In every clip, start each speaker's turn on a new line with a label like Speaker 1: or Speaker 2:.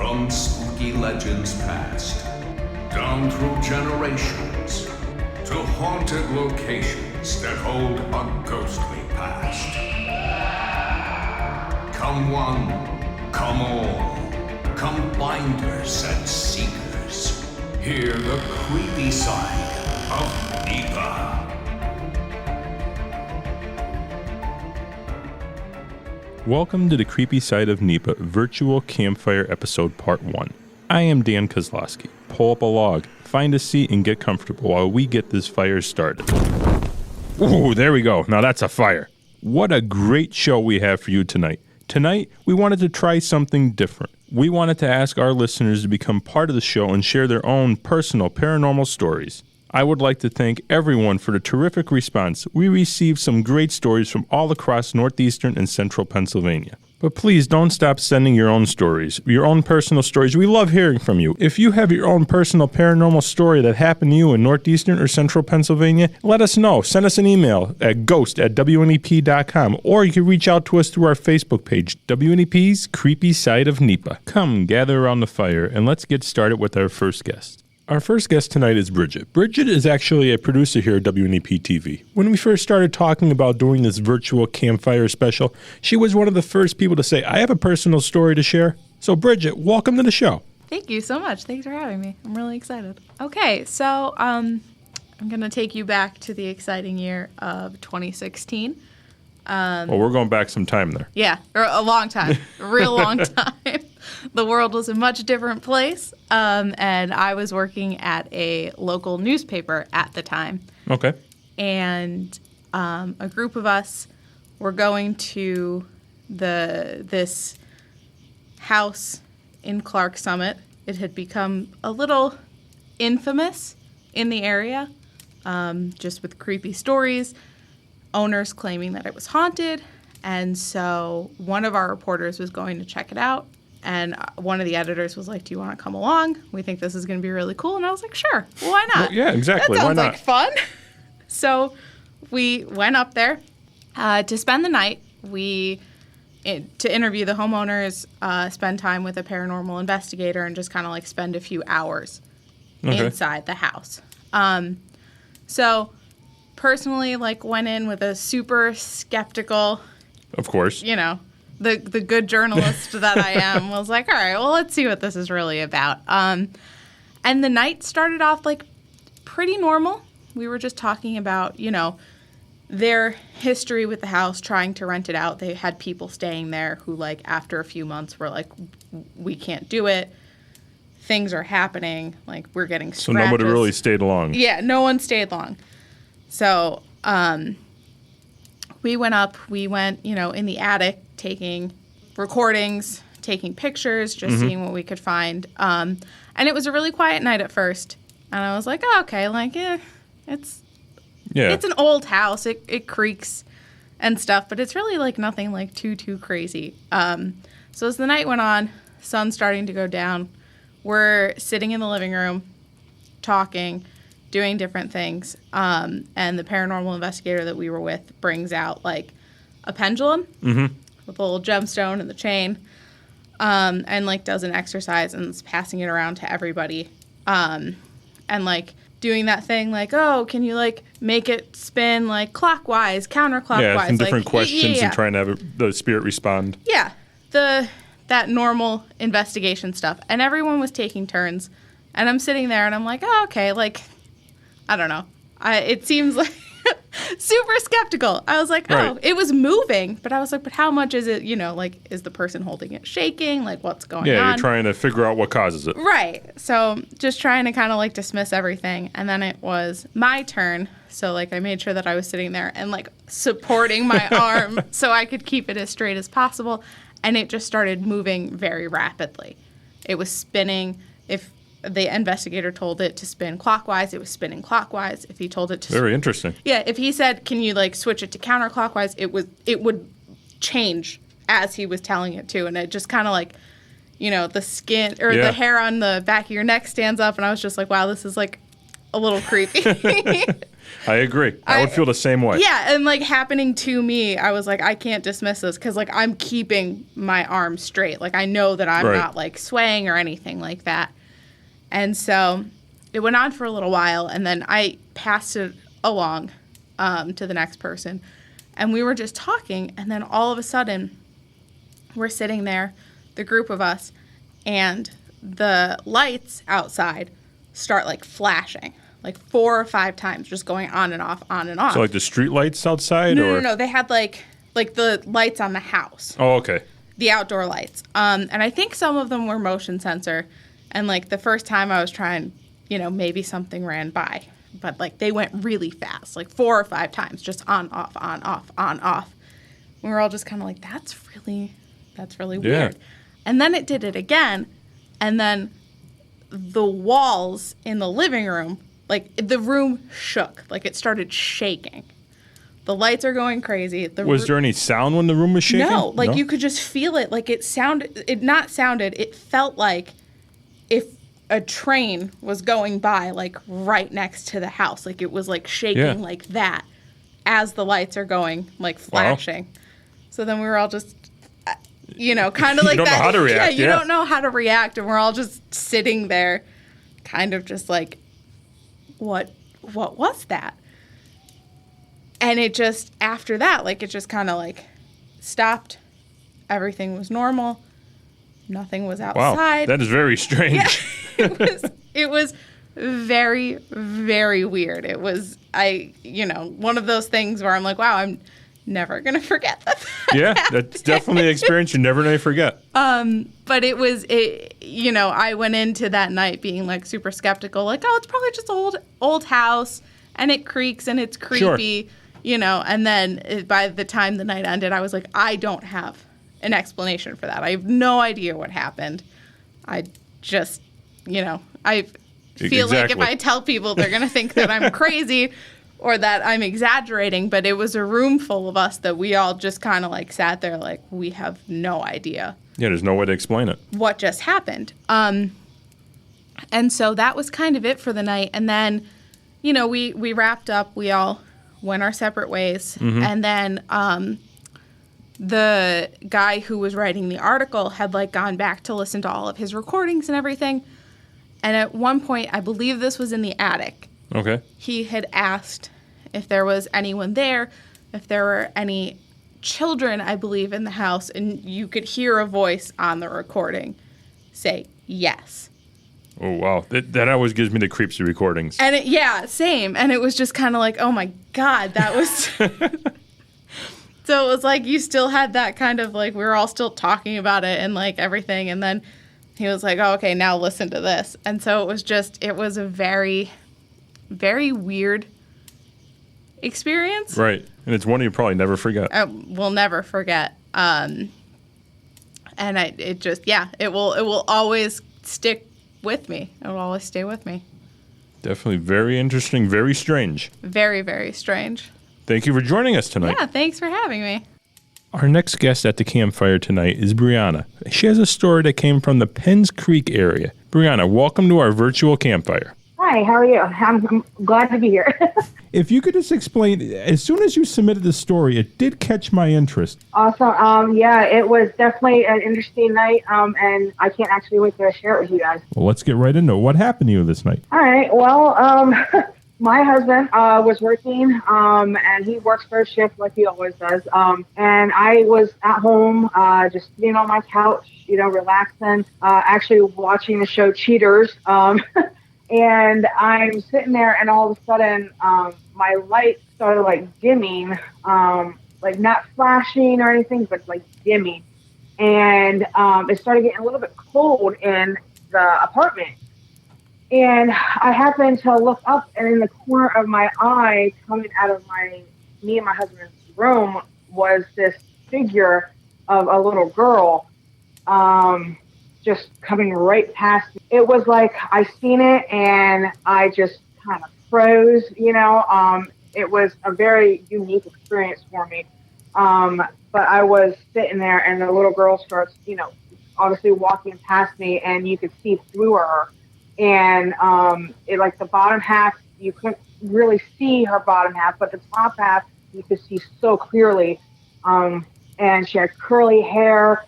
Speaker 1: From spooky legends past, down through generations, to haunted locations that hold a ghostly past. Come one, come all, come finders and seekers. Hear the creepy side of NEPA.
Speaker 2: Welcome to the Creepy Side of NEPA Virtual Campfire Episode Part 1. I am Dan Kozlowski. Pull up a log, find a seat, and get comfortable while we get this fire started. Ooh, there we go. Now that's a fire. What a great show we have for you tonight. Tonight, we wanted to try something different. We wanted to ask our listeners to become part of the show and share their own personal paranormal stories. I would like to thank everyone for the terrific response. We received some great stories from all across northeastern and central Pennsylvania. But please don't stop sending your own stories, your own personal stories. We love hearing from you. If you have your own personal paranormal story that happened to you in northeastern or central Pennsylvania, let us know. Send us an email at ghost@wnep.com, or you can reach out to us through our Facebook page, WNEP's Creepy Side of NEPA. Come, gather around the fire, and let's get started with our first guest. Our first guest tonight is Bridget. Bridget is actually a producer here at WNEP TV. When we first started talking about doing this virtual campfire special, she was one of the first people to say, I have a personal story to share. So Bridget, welcome to the show.
Speaker 3: Thank you so much. Thanks for having me. I'm really excited. Okay, so I'm going to take you back to the exciting year of 2016.
Speaker 2: Well, we're going back some time there.
Speaker 3: Yeah, or a long time, a real long time. The world was a much different place, and I was working at a local newspaper at the time.
Speaker 2: Okay.
Speaker 3: And a group of us were going to this house in Clark Summit. It had become a little infamous in the area, just with creepy stories, owners claiming that it was haunted. And so one of our reporters was going to check it out. And one of the editors was like, do you want to come along? We think this is going to be really cool. And I was like, sure. Well, why not?
Speaker 2: Well, yeah, exactly.
Speaker 3: That sounds
Speaker 2: why not?
Speaker 3: like fun. So we went up there to spend the night. To interview the homeowners, spend time with a paranormal investigator, and just kind of like spend a few hours inside the house. So personally, like, went in with a super skeptical,
Speaker 2: of course,
Speaker 3: the good journalist that I am, was like, all right, well, let's see what this is really about. And the night started off like pretty normal. We were just talking about, their history with the house, trying to rent it out. They had people staying there who, like, after a few months were like, we can't do it. Things are happening. Like, we're getting scratches.
Speaker 2: So nobody really stayed long.
Speaker 3: Yeah, no one stayed long. So we went, in the attic, taking recordings, taking pictures, just seeing what we could find. And it was a really quiet night at first. And I was like, oh, okay, like, it's an old house. It creaks and stuff, but it's really like nothing like too crazy. So as the night went on, sun's starting to go down. We're sitting in the living room, talking, doing different things. And the paranormal investigator that we were with brings out like a pendulum with a little gemstone and the chain, and like does an exercise and is passing it around to everybody. And like doing that thing like, oh, can you like make it spin like clockwise, counterclockwise?
Speaker 2: Yeah, some different
Speaker 3: like,
Speaker 2: questions
Speaker 3: yeah.
Speaker 2: and trying to have the spirit respond.
Speaker 3: Yeah, that normal investigation stuff. And everyone was taking turns. And I'm sitting there and I'm like, oh, okay, like, I don't know. It seems like super skeptical. I was like,
Speaker 2: right.
Speaker 3: It was moving. But I was like, but how much is it, like, is the person holding it shaking? Like, what's going on?
Speaker 2: Yeah, you're trying to figure out what causes it.
Speaker 3: Right. So just trying to kind of, like, dismiss everything. And then it was my turn. So, like, I made sure that I was sitting there and, like, supporting my arm so I could keep it as straight as possible. And it just started moving very rapidly. It was spinning. If the investigator told it to spin clockwise, it was spinning clockwise. If he told it to...
Speaker 2: Very interesting.
Speaker 3: Yeah, if he said, can you, like, switch it to counterclockwise, it would change as he was telling it to. And it just kind of, like, the skin or the hair on the back of your neck stands up. And I was just like, wow, this is, like, a little creepy.
Speaker 2: I agree. I would feel the same way.
Speaker 3: Yeah, and like happening to me, I was like, I can't dismiss this because like I'm keeping my arms straight. Like I know that I'm not like swaying or anything like that. And so it went on for a little while, and then I passed it along to the next person, and we were just talking, and then all of a sudden we're sitting there, the group of us, and the lights outside start like flashing. Like 4 or 5 times, just going on and off, on and off.
Speaker 2: So like the street lights outside?
Speaker 3: No. They had like the lights on the house.
Speaker 2: Oh, okay.
Speaker 3: The outdoor lights. And I think some of them were motion sensor. And like the first time I was trying, maybe something ran by. But like they went really fast, like 4 or 5 times, just on, off, on, off, on, off. We were all just kind of like, that's really weird. And then it did it again. And then the walls in the living room, like, the room shook. Like, it started shaking. The lights are going crazy.
Speaker 2: Was there any sound when the room was shaking?
Speaker 3: No. Like, you could just feel it. Like, it felt like if a train was going by, like, right next to the house. Like, it was, like, shaking like that as the lights are going, like, flashing. Wow. So then we were all just, kind of like that. You don't know how to react. You don't know how to react. And we're all just sitting there kind of just like, what was that? And it just, after that, like, it just kind of, like, stopped. Everything was normal. Nothing was outside.
Speaker 2: Wow, that is very strange.
Speaker 3: Yeah, it was very, very weird. It was, one of those things where I'm like, wow, I'm never going to forget that.
Speaker 2: Yeah, that's definitely an experience you're never going to forget.
Speaker 3: But I went into that night being like super skeptical, like, oh, it's probably just old house and it creaks and it's creepy, and then by the time the night ended, I was like, I don't have an explanation for that. I have no idea what happened. I just, I feel like if I tell people, they're going to think that I'm crazy or that I'm exaggerating, but it was a room full of us that we all just kind of like sat there like, we have no idea.
Speaker 2: Yeah, there's no way to explain it.
Speaker 3: What just happened. And so that was kind of it for the night. And then, we wrapped up. We all went our separate ways. Mm-hmm. And then the guy who was writing the article had like gone back to listen to all of his recordings and everything. And at one point, I believe this was in the attic.
Speaker 2: Okay.
Speaker 3: He had asked if there was anyone there, if there were any children, I believe, in the house, and you could hear a voice on the recording say yes.
Speaker 2: Oh, wow. That always gives me the creeps, the recordings.
Speaker 3: And same. And it was just kind of like, oh my God, that was... So it was like you still had that kind of like, we were all still talking about it and like everything. And then he was like, oh, okay, now listen to this. And so it was a very, very weird experience.
Speaker 2: Right. And it's one you probably never forget.
Speaker 3: We'll never forget. And it will always stick with me. It will always stay with me.
Speaker 2: Definitely very interesting, very strange.
Speaker 3: Very, very strange.
Speaker 2: Thank you for joining us tonight.
Speaker 3: Yeah, thanks for having me.
Speaker 2: Our next guest at the campfire tonight is Brianna. She has a story that came from the Penns Creek area. Brianna, welcome to our virtual campfire.
Speaker 4: Hi, how are you? I'm glad to be here.
Speaker 2: If you could just explain, as soon as you submitted the story, it did catch my interest.
Speaker 4: Awesome. Yeah, it was definitely an interesting night, and I can't actually wait to share it with you guys.
Speaker 2: Well, let's get right into it. What happened to you this night?
Speaker 4: All right, well, my husband was working, and he works first shift like he always does. And I was at home, just sitting on my couch, relaxing, actually watching the show Cheaters. And I'm sitting there, and all of a sudden, my light started like dimming, like not flashing or anything, but like dimming. And it started getting a little bit cold in the apartment. And I happened to look up, and in the corner of my eye, coming out of me and my husband's room, was this figure of a little girl, just coming right past me. It was like I seen it, and I just kind of froze. It was a very unique experience for me. But I was sitting there, and the little girl starts, obviously walking past me, and you could see through her. And it, like, the bottom half you couldn't really see her bottom half, but the top half you could see so clearly. And she had curly hair.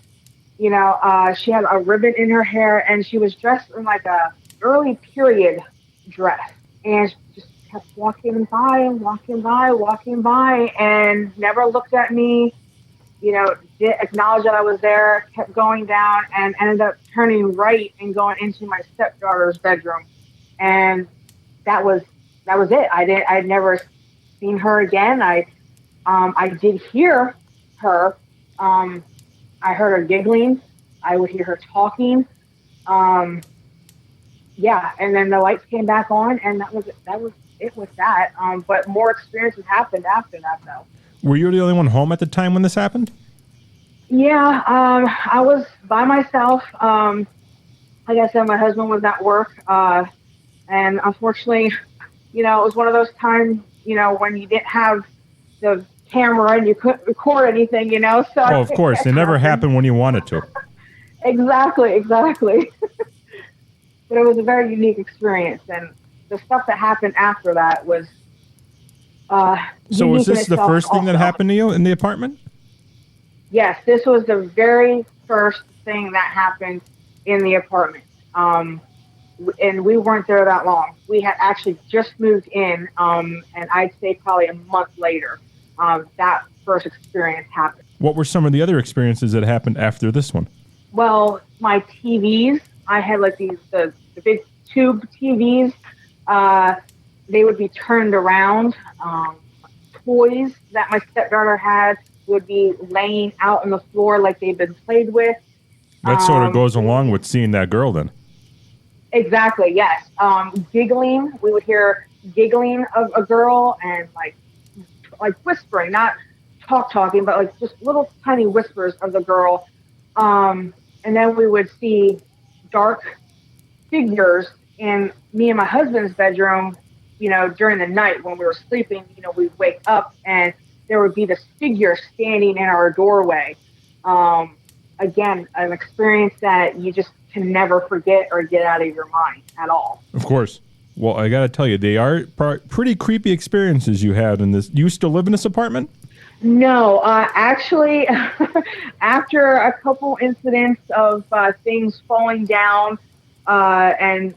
Speaker 4: She had a ribbon in her hair, and she was dressed in like a early period dress, and she just kept walking by and walking by, and never looked at me. Didn't acknowledge that I was there. Kept going down, and ended up turning right and going into my stepdaughter's bedroom, and that was it. I'd never seen her again. I did hear her. I heard her giggling. I would hear her talking. Yeah, and then the lights came back on, and that was it with that. But more experiences happened after that, though.
Speaker 2: Were you the only one home at the time when this happened?
Speaker 4: Yeah, I was by myself. Like I said, my husband was at work, and unfortunately, it was one of those times, when you didn't have the camera and you couldn't record anything, So
Speaker 2: Oh, of course, it never happened when you wanted to.
Speaker 4: Exactly. But it was a very unique experience, and the stuff that happened after that was.
Speaker 2: So was this the first thing that happened to you in the apartment?
Speaker 4: Yes, this was the very first thing that happened in the apartment. And we weren't there that long. We had actually just moved in, and I'd say probably a month later, that first experience happened.
Speaker 2: What were some of the other experiences that happened after this one?
Speaker 4: Well, my TVs, I had like the big tube TVs. They would be turned around. Toys that my stepdaughter had would be laying out on the floor like they've been played with.
Speaker 2: That sort of goes along with seeing that girl then.
Speaker 4: Exactly, yes. Giggling. We would hear giggling of a girl and like whispering, not talking, but like just little tiny whispers of the girl. And then we would see dark figures in me and my husband's bedroom, during the night when we were sleeping. We'd wake up and there would be this figure standing in our doorway. Again, an experience that you just can never forget or get out of your mind at all.
Speaker 2: Of course. Well, I got to tell you, they are pretty creepy experiences you had in this. You still live in this apartment?
Speaker 4: No, actually, after a couple incidents of things falling down, and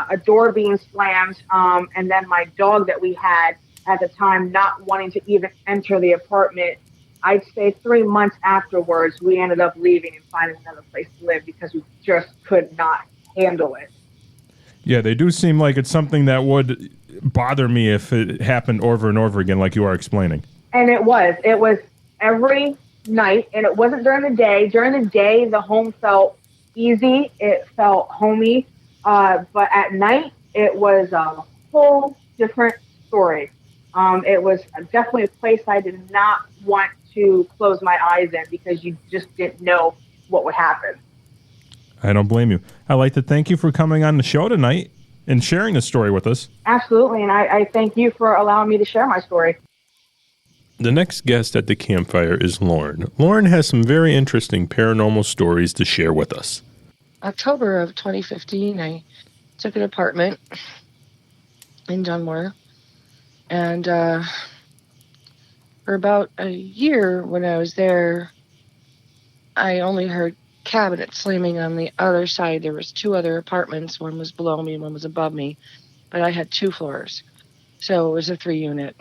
Speaker 4: a door being slammed, and then my dog that we had at the time not wanting to even enter the apartment, I'd say 3 months afterwards, we ended up leaving and finding another place to live because we just could not handle it.
Speaker 2: Yeah, they do seem like it's something that would bother me if it happened over and over again, like you are explaining.
Speaker 4: And it was every night, and it wasn't during the day. During the day, the home felt easy. It felt homey. But at night, it was a whole different story. It was definitely a place I did not want to close my eyes in because you just didn't know what would happen.
Speaker 2: I don't blame you. I'd like to thank you for coming on the show tonight and sharing this story with us.
Speaker 4: Absolutely, and I thank you for allowing me to share my story.
Speaker 2: The next guest at the campfire is Lauren. Lauren has some very interesting paranormal stories to share with us.
Speaker 5: October of 2015, I took an apartment in Dunmore, and for about a year when I was there, I only heard cabinets slamming on the other side. There was 2 other apartments. One was below me and one was above me, but I had 2 floors, so it was a 3-unit.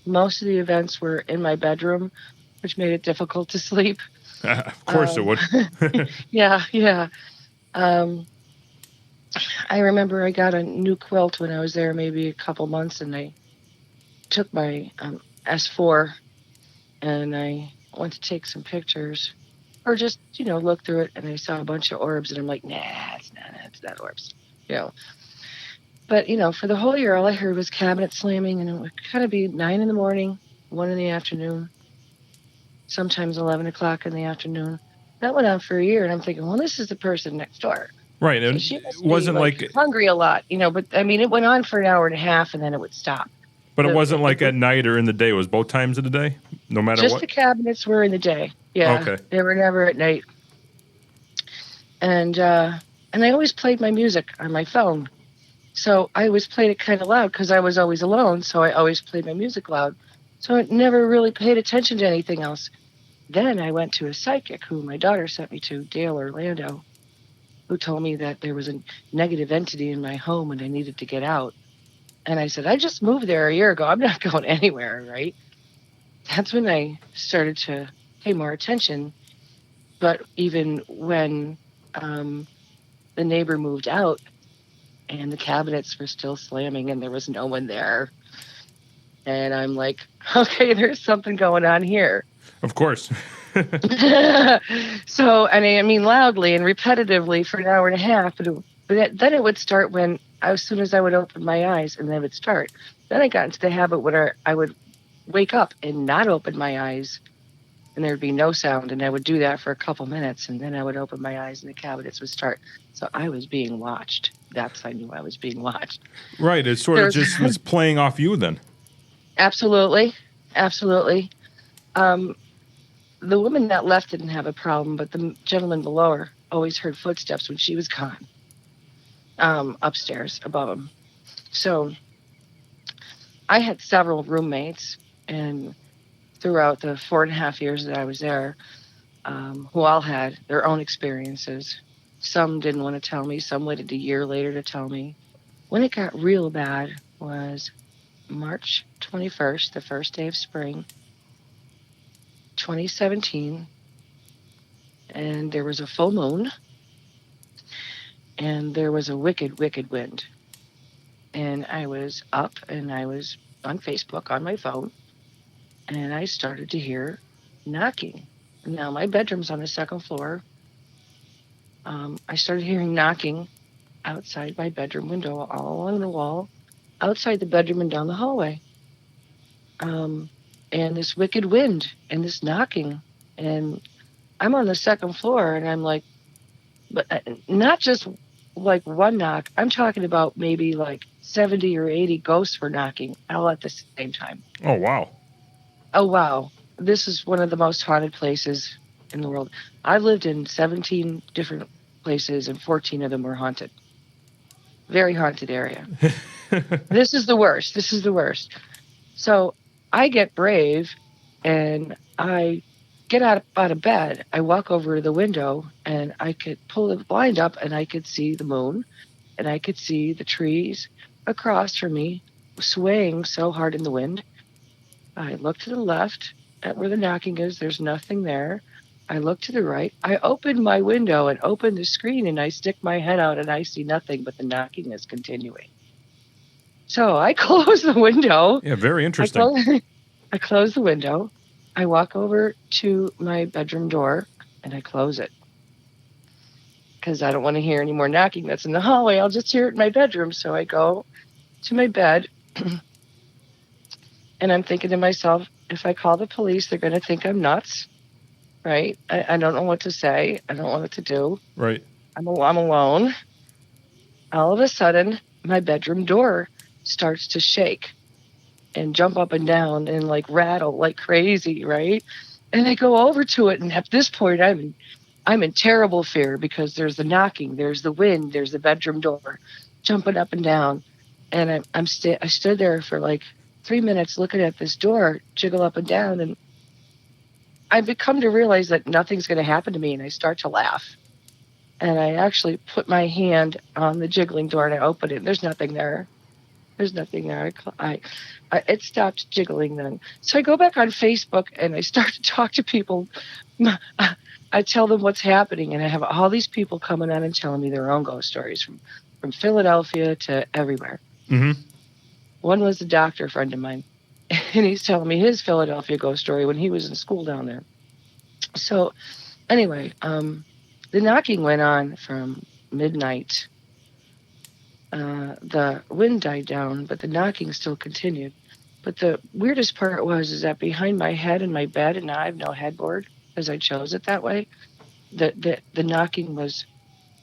Speaker 5: Most of the events were in my bedroom, which made it difficult to sleep.
Speaker 2: Of course it would.
Speaker 5: Yeah. I remember I got a new quilt when I was there maybe a couple months, and I took my S4 and I went to take some pictures or just, look through it, and I saw a bunch of orbs, and I'm like, nah, it's not orbs, But, for the whole year, all I heard was cabinet slamming, and it would kind of be 9 in the morning, 1 in the afternoon, sometimes 11 o'clock in the afternoon. That went on for a year, and I'm thinking, well, this is the person next door.
Speaker 2: Right. And
Speaker 5: she
Speaker 2: it wasn't
Speaker 5: like hungry a lot, but I mean, it went on for an hour and a half, and then it would stop.
Speaker 2: But it wasn't like at night or in the day. It was both times of the day, no matter what?
Speaker 5: Just the cabinets were in the day. Yeah.
Speaker 2: Okay.
Speaker 5: They were never at night. And I always played my music on my phone. So I always played it kind of loud because I was always alone. So I always played my music loud. So I never really paid attention to anything else. Then I went to a psychic who my daughter sent me to, Dale Orlando, who told me that there was a negative entity in my home and I needed to get out. And I said, I just moved there a year ago. I'm not going anywhere, right? That's when I started to pay more attention. But even when the neighbor moved out and the cabinets were still slamming and there was no one there, and I'm like, okay, there's something going on here.
Speaker 2: Of course.
Speaker 5: So, and I mean loudly and repetitively for an hour and a half, then it would start when, as soon as I would open my eyes, and then it would start. Then I got into the habit where I would wake up and not open my eyes, and there'd be no sound, and I would do that for a couple minutes, and then I would open my eyes and the cabinets would start. So I was being watched. That's how I knew I was being watched.
Speaker 2: Right. It sort of just was playing off you then.
Speaker 5: Absolutely. Absolutely. The woman that left didn't have a problem, but the gentleman below her always heard footsteps when she was gone, upstairs above him. So I had several roommates, and throughout the 4.5 years that I was there, who all had their own experiences. Some didn't want to tell me. Some waited a year later to tell me. When it got real bad was March 21st, the first day of spring, 2017, and there was a full moon, and there was a wicked, wicked wind. And I was up, and I was on Facebook on my phone, and I started to hear knocking. Now, my bedroom's on the second floor. I started hearing knocking outside my bedroom window, all along the wall, outside the bedroom and down the hallway. And this wicked wind and this knocking. And I'm on the second floor, and I'm like, but not just like one knock. I'm talking about maybe like 70 or 80 ghosts were knocking all at the same time.
Speaker 2: Oh, wow.
Speaker 5: Oh, wow. This is one of the most haunted places in the world. I've lived in 17 different places, and 14 of them were haunted. Very haunted area. This is the worst. This is the worst. So I get brave, and I get out of bed. I walk over to the window, and I could pull the blind up, and I could see the moon, and I could see the trees across from me swaying so hard in the wind. I look to the left at where the knocking is. There's nothing there. I look to the right. I open my window and open the screen, and I stick my head out, and I see nothing, but the knocking is continuing. So I close the window.
Speaker 2: Yeah, very interesting.
Speaker 5: I close the window. I walk over to my bedroom door, and I close it. Because I don't want to hear any more knocking that's in the hallway. I'll just hear it in my bedroom. So I go to my bed, and I'm thinking to myself, if I call the police, they're going to think I'm nuts, right? I don't know what to say. I don't know what to do.
Speaker 2: Right.
Speaker 5: I'm alone. All of a sudden, my bedroom door starts to shake and jump up and down and like rattle like crazy, right? And I go over to it, and at this point, I'm in terrible fear because there's the knocking, there's the wind, there's the bedroom door jumping up and down, and I stood there for like 3 minutes looking at this door jiggle up and down, and I've become to realize that nothing's going to happen to me, and I start to laugh. And I actually put my hand on the jiggling door, and I open it. There's nothing there. There's nothing there. It stopped jiggling then. So I go back on Facebook, and I start to talk to people. I tell them what's happening, and I have all these people coming on and telling me their own ghost stories from Philadelphia to everywhere.
Speaker 2: Mm-hmm.
Speaker 5: One was a doctor friend of mine, and he's telling me his Philadelphia ghost story when he was in school down there. So anyway, the knocking went on from midnight. The wind died down, but the knocking still continued. But the weirdest part is that behind my head in my bed, and now I have no headboard because I chose it that way, the knocking was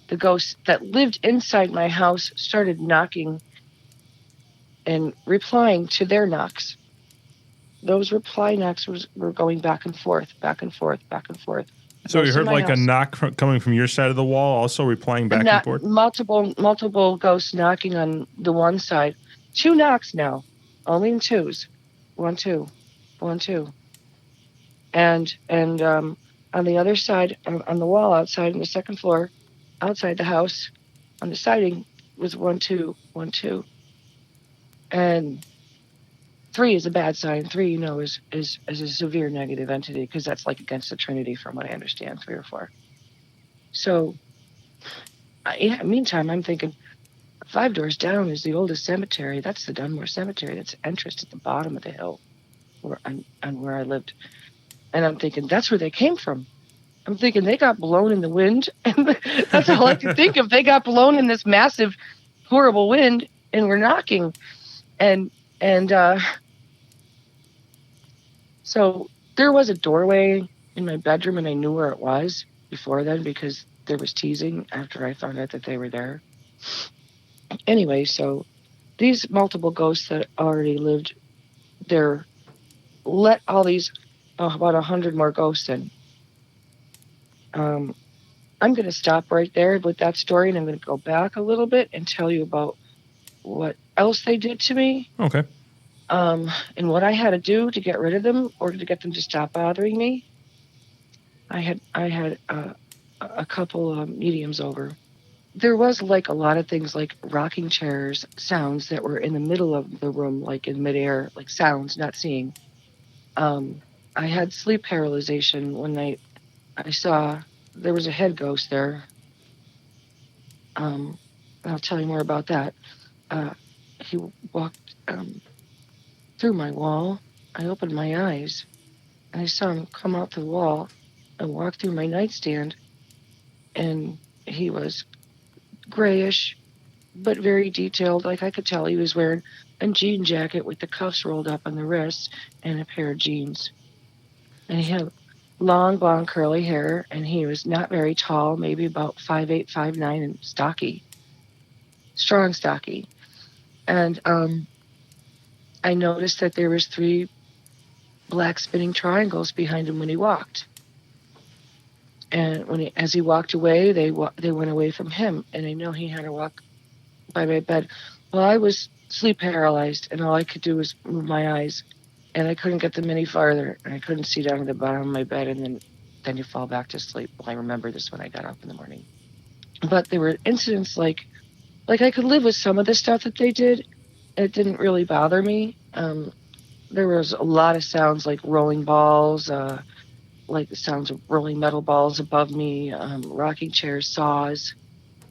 Speaker 5: the ghosts that lived inside my house started knocking and replying to their knocks. Those reply knocks were going back and forth, back and forth, back and forth.
Speaker 2: So you
Speaker 5: Ghosts in
Speaker 2: heard
Speaker 5: my
Speaker 2: like a
Speaker 5: house.
Speaker 2: knock coming from your side of the wall, also replying back and forth?
Speaker 5: Multiple ghosts knocking on the one side. 2 knocks now, only in twos. 1, 2, 1, 2. And on the other side, on the wall outside on the second floor, outside the house, on the siding was 1, 2, 1, 2. And 3 is a bad sign. 3, is a severe negative entity because that's like against the Trinity, from what I understand. 3 or 4. So, meantime, I'm thinking 5 doors down is the oldest cemetery. That's the Dunmore Cemetery. That's the entrance at the bottom of the hill, where I lived. And I'm thinking that's where they came from. I'm thinking they got blown in the wind, and that's all I could think of. They got blown in this massive, horrible wind, and were knocking, and so there was a doorway in my bedroom, and I knew where it was before then because there was teasing after I found out that they were there. Anyway, so these multiple ghosts that already lived there let all these about 100 more ghosts in. I'm going to stop right there with that story, and I'm going to go back a little bit and tell you about what else they did to me.
Speaker 2: Okay.
Speaker 5: And what I had to do to get rid of them or to get them to stop bothering me. I had a couple mediums over. There was like a lot of things like rocking chairs, sounds that were in the middle of the room, like in midair, like sounds, not seeing. I had sleep paralyzation one night. I saw there was a head ghost there. I'll tell you more about that. He walked through my wall. I opened my eyes, and I saw him come out the wall and walk through my nightstand. And he was grayish, but very detailed. Like I could tell he was wearing a jean jacket with the cuffs rolled up on the wrists and a pair of jeans. And he had long, blonde, curly hair, and he was not very tall, maybe about 5'8", 5'9", and stocky. Strong, stocky. And I noticed that there was 3 black spinning triangles behind him when he walked. And as he walked away, they went away from him. And I know he had to walk by my bed. Well, I was sleep paralyzed, and all I could do was move my eyes. And I couldn't get them any farther. And I couldn't see down to the bottom of my bed. And then you fall back to sleep. Well, I remember this when I got up in the morning. But there were incidents like I could live with some of the stuff that they did. It didn't really bother me. There was a lot of sounds like rolling balls, like the sounds of rolling metal balls above me, rocking chairs, saws.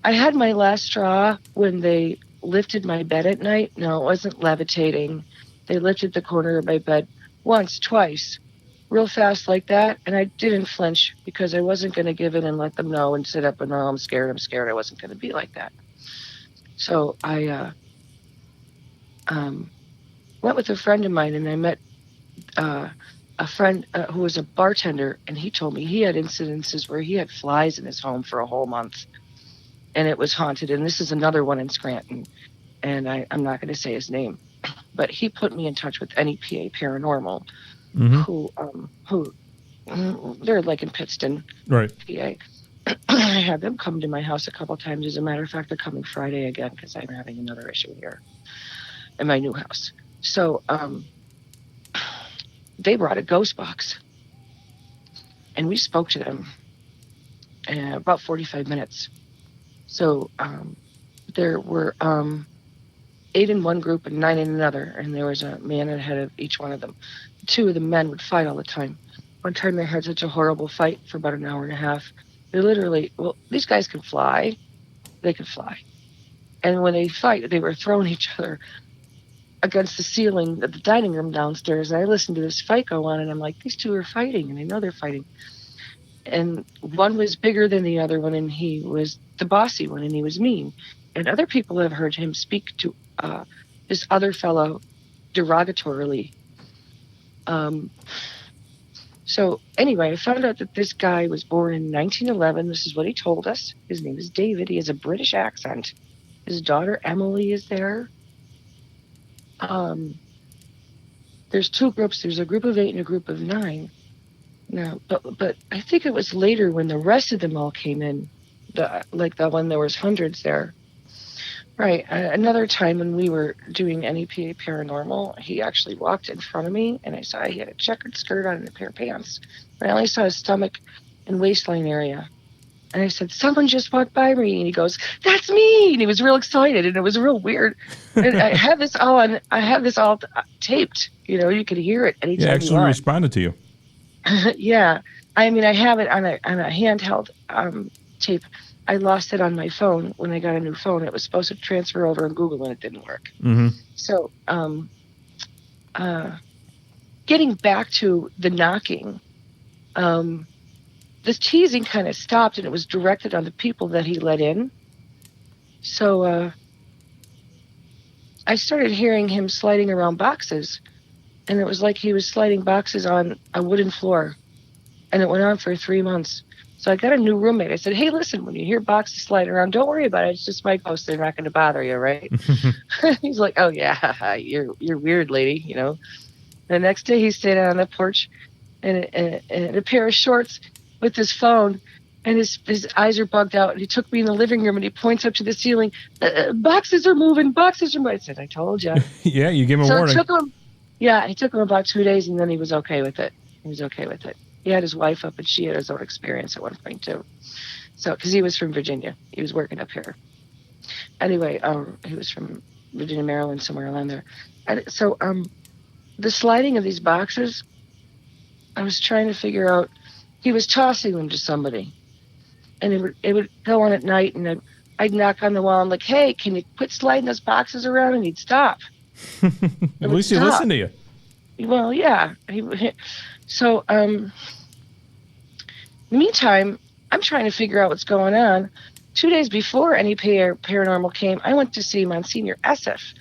Speaker 5: I had my last straw when they lifted my bed at night. No, it wasn't levitating. They lifted the corner of my bed once, twice, real fast like that. And I didn't flinch because I wasn't going to give in and let them know and sit up and, oh, I'm scared. I wasn't going to be like that. So I went with a friend of mine, and I met a friend who was a bartender, and he told me he had incidences where he had flies in his home for a whole month, and it was haunted. And this is another one in Scranton, and I'm not going to say his name, but he put me in touch with NEPA Paranormal, who they're like in Pittston,
Speaker 2: right?
Speaker 5: PA. I had them come to my house a couple times. As a matter of fact, they're coming Friday again because I'm having another issue here in my new house. So they brought a ghost box, and we spoke to them in about 45 minutes. So there were 8 in one group and 9 in another, and there was a man ahead of each one of them. 2 of the men would fight all the time. One time they had such a horrible fight for about an hour and a half. They literally, well, these guys can fly. They can fly. And when they fight, they were throwing each other against the ceiling of the dining room downstairs. And I listened to this fight go on, and I'm like, these 2 are fighting, and I know they're fighting. And one was bigger than the other one, and he was the bossy one, and he was mean. And other people have heard him speak to this other fellow derogatorily. So anyway, I found out that this guy was born in 1911. This is what he told us. His name is David. He has a British accent. His daughter, Emily, is there. There's 2 groups. There's a group of 8 and a group of 9. No, but I think it was later when the rest of them all came in. The one there was hundreds there. Right. Another time when we were doing NEPA Paranormal, he actually walked in front of me, and I saw he had a checkered skirt on and a pair of pants. But I only saw his stomach and waistline area. And I said, "Someone just walked by me," and he goes, "That's me!" And he was real excited, and it was real weird. And I have this all taped. You could hear it anytime.
Speaker 2: Yeah, actually responded to you.
Speaker 5: Yeah, I mean, I have it on a handheld tape. I lost it on my phone when I got a new phone. It was supposed to transfer over on Google, and it didn't work.
Speaker 2: Mm-hmm.
Speaker 5: So, getting back to the knocking, this teasing kind of stopped, and it was directed on the people that he let in. So I started hearing him sliding around boxes, and it was like he was sliding boxes on a wooden floor, and it went on for 3 months. So I got a new roommate. I said, "Hey, listen, when you hear boxes sliding around, don't worry about it. It's just my ghost. They're not going to bother you, right?" He's like, "Oh yeah, you're weird, lady." The next day, he's staying out on the porch in a pair of shorts with his phone, and his eyes are bugged out. And he took me in the living room, and he points up to the ceiling. Boxes are moving. Boxes are moving. I said, "I told you."
Speaker 2: Yeah, you gave him a warning.
Speaker 5: It took him about 2 days, and then he was okay with it. He had his wife up, and she had his own experience at one point too. So, because he was from Virginia, he was working up here. Anyway, he was from Virginia, Maryland, somewhere around there. And so, the sliding of these boxes, I was trying to figure out. He was tossing them to somebody, and it would go on at night, and I'd knock on the wall. I'm like, "Hey, can you quit sliding those boxes around?" And he'd stop.
Speaker 2: At least he listened to you.
Speaker 5: Well, yeah. So, in the meantime, I'm trying to figure out what's going on. 2 days before any paranormal came, I went to see Monsignor Esif,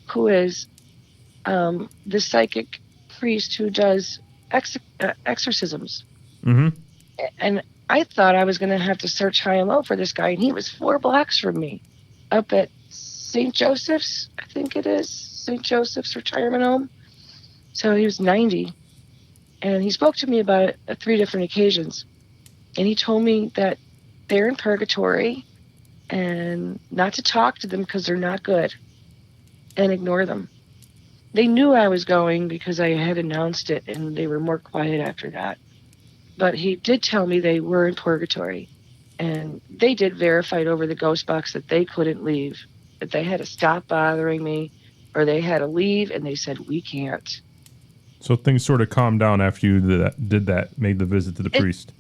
Speaker 5: who is the psychic priest who does exorcisms.
Speaker 2: Mm-hmm.
Speaker 5: And I thought I was going to have to search high and low for this guy, and he was 4 blocks from me, up at St. Joseph's, I think it is, St. Joseph's retirement home. So he was 90. And he spoke to me about it at 3 different occasions. And he told me that they're in purgatory and not to talk to them because they're not good, and ignore them. They knew I was going because I had announced it, and they were more quiet after that. But he did tell me they were in purgatory, and they did verify it over the ghost box that they couldn't leave, that they had to stop bothering me, or they had to leave, and they said, "We can't."
Speaker 2: So things sort of calmed down after you made the visit to the priest.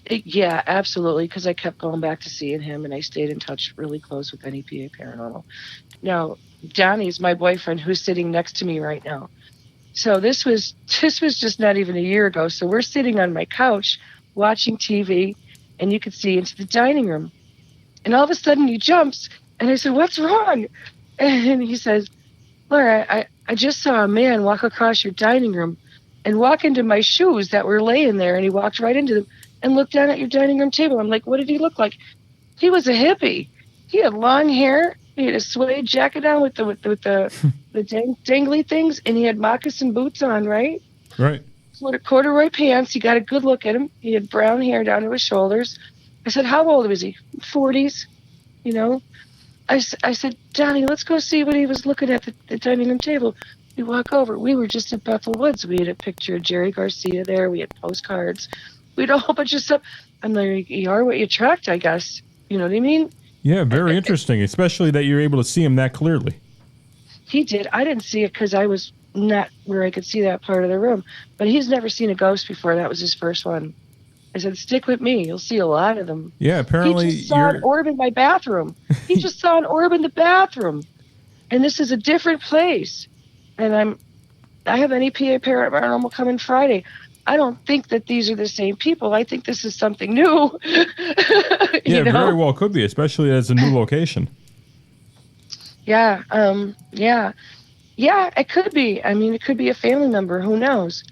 Speaker 5: Yeah, absolutely, because I kept going back to seeing him, and I stayed in touch really close with NEPA Paranormal. Now, Johnny's my boyfriend, who's sitting next to me right now. So this was just not even a year ago. So we're sitting on my couch watching TV, and you could see into the dining room. And all of a sudden he jumps, and I said, "What's wrong?" And he says, "Laura, I just saw a man walk across your dining room and walk into my shoes that were laying there." And he walked right into them and looked down at your dining room table. I'm like, "What did he look like?" He was a hippie. He had long hair. He had a suede jacket on with the dangly things, and he had moccasin boots on, right?
Speaker 2: Right.
Speaker 5: With corduroy pants. He got a good look at him. He had brown hair down to his shoulders. I said, "How old was he?" 40s, I said, "Johnny, let's go see what he was looking at the dining room table." We walk over. We were just at Bethel Woods. We had a picture of Jerry Garcia there. We had postcards. We had a whole bunch of stuff. I'm like, "You are what you attract, I guess." You know what I mean?
Speaker 2: Yeah, very interesting, especially that you're able to see him that clearly.
Speaker 5: He did. I didn't see it because I was not where I could see that part of the room. But he's never seen a ghost before. That was his first one. I said, "Stick with me. You'll see a lot of them."
Speaker 2: Yeah, apparently
Speaker 5: he just saw an orb in my bathroom. He just saw an orb in the bathroom. And this is a different place. And I have NEPA Paranormal coming Friday. I don't think that these are the same people. I think this is something new.
Speaker 2: Yeah, very well could be, especially as a new location.
Speaker 5: Yeah, it could be. I mean, it could be a family member. Who knows?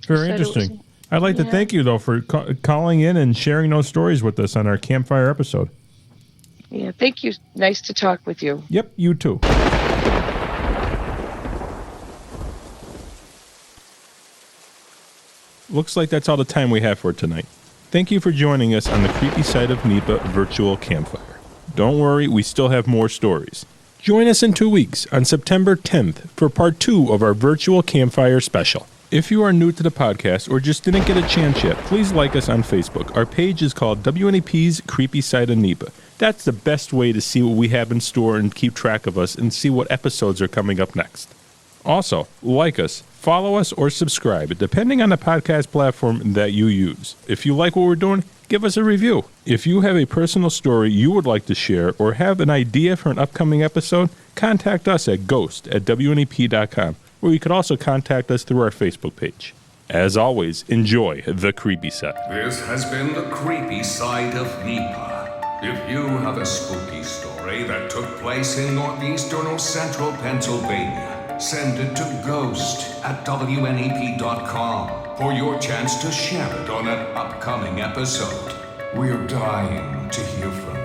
Speaker 2: Very interesting. I'd like to thank you, though, for calling in and sharing those stories with us on our Campfire episode.
Speaker 5: Yeah, thank you. Nice to talk with you.
Speaker 2: Yep, you too. Looks like that's all the time we have for tonight. Thank you for joining us on the Creepy Side of NEPA virtual campfire. Don't worry, we still have more stories. Join us in 2 weeks on September 10th for part 2 of our virtual campfire special. If you are new to the podcast or just didn't get a chance yet, please like us on Facebook. Our page is called WNEP's Creepy Side of NEPA. That's the best way to see what we have in store and keep track of us and see what episodes are coming up next. Also, like us, follow us, or subscribe, depending on the podcast platform that you use. If you like what we're doing, give us a review. If you have a personal story you would like to share or have an idea for an upcoming episode, contact us at ghost@WNEP.com, or you could also contact us through our Facebook page. As always, enjoy the creepy side.
Speaker 1: This has been the Creepy Side of NEPA. If you have a spooky story that took place in northeastern or central Pennsylvania, send it to ghost@WNEP.com for your chance to share it on an upcoming episode. We're dying to hear from you.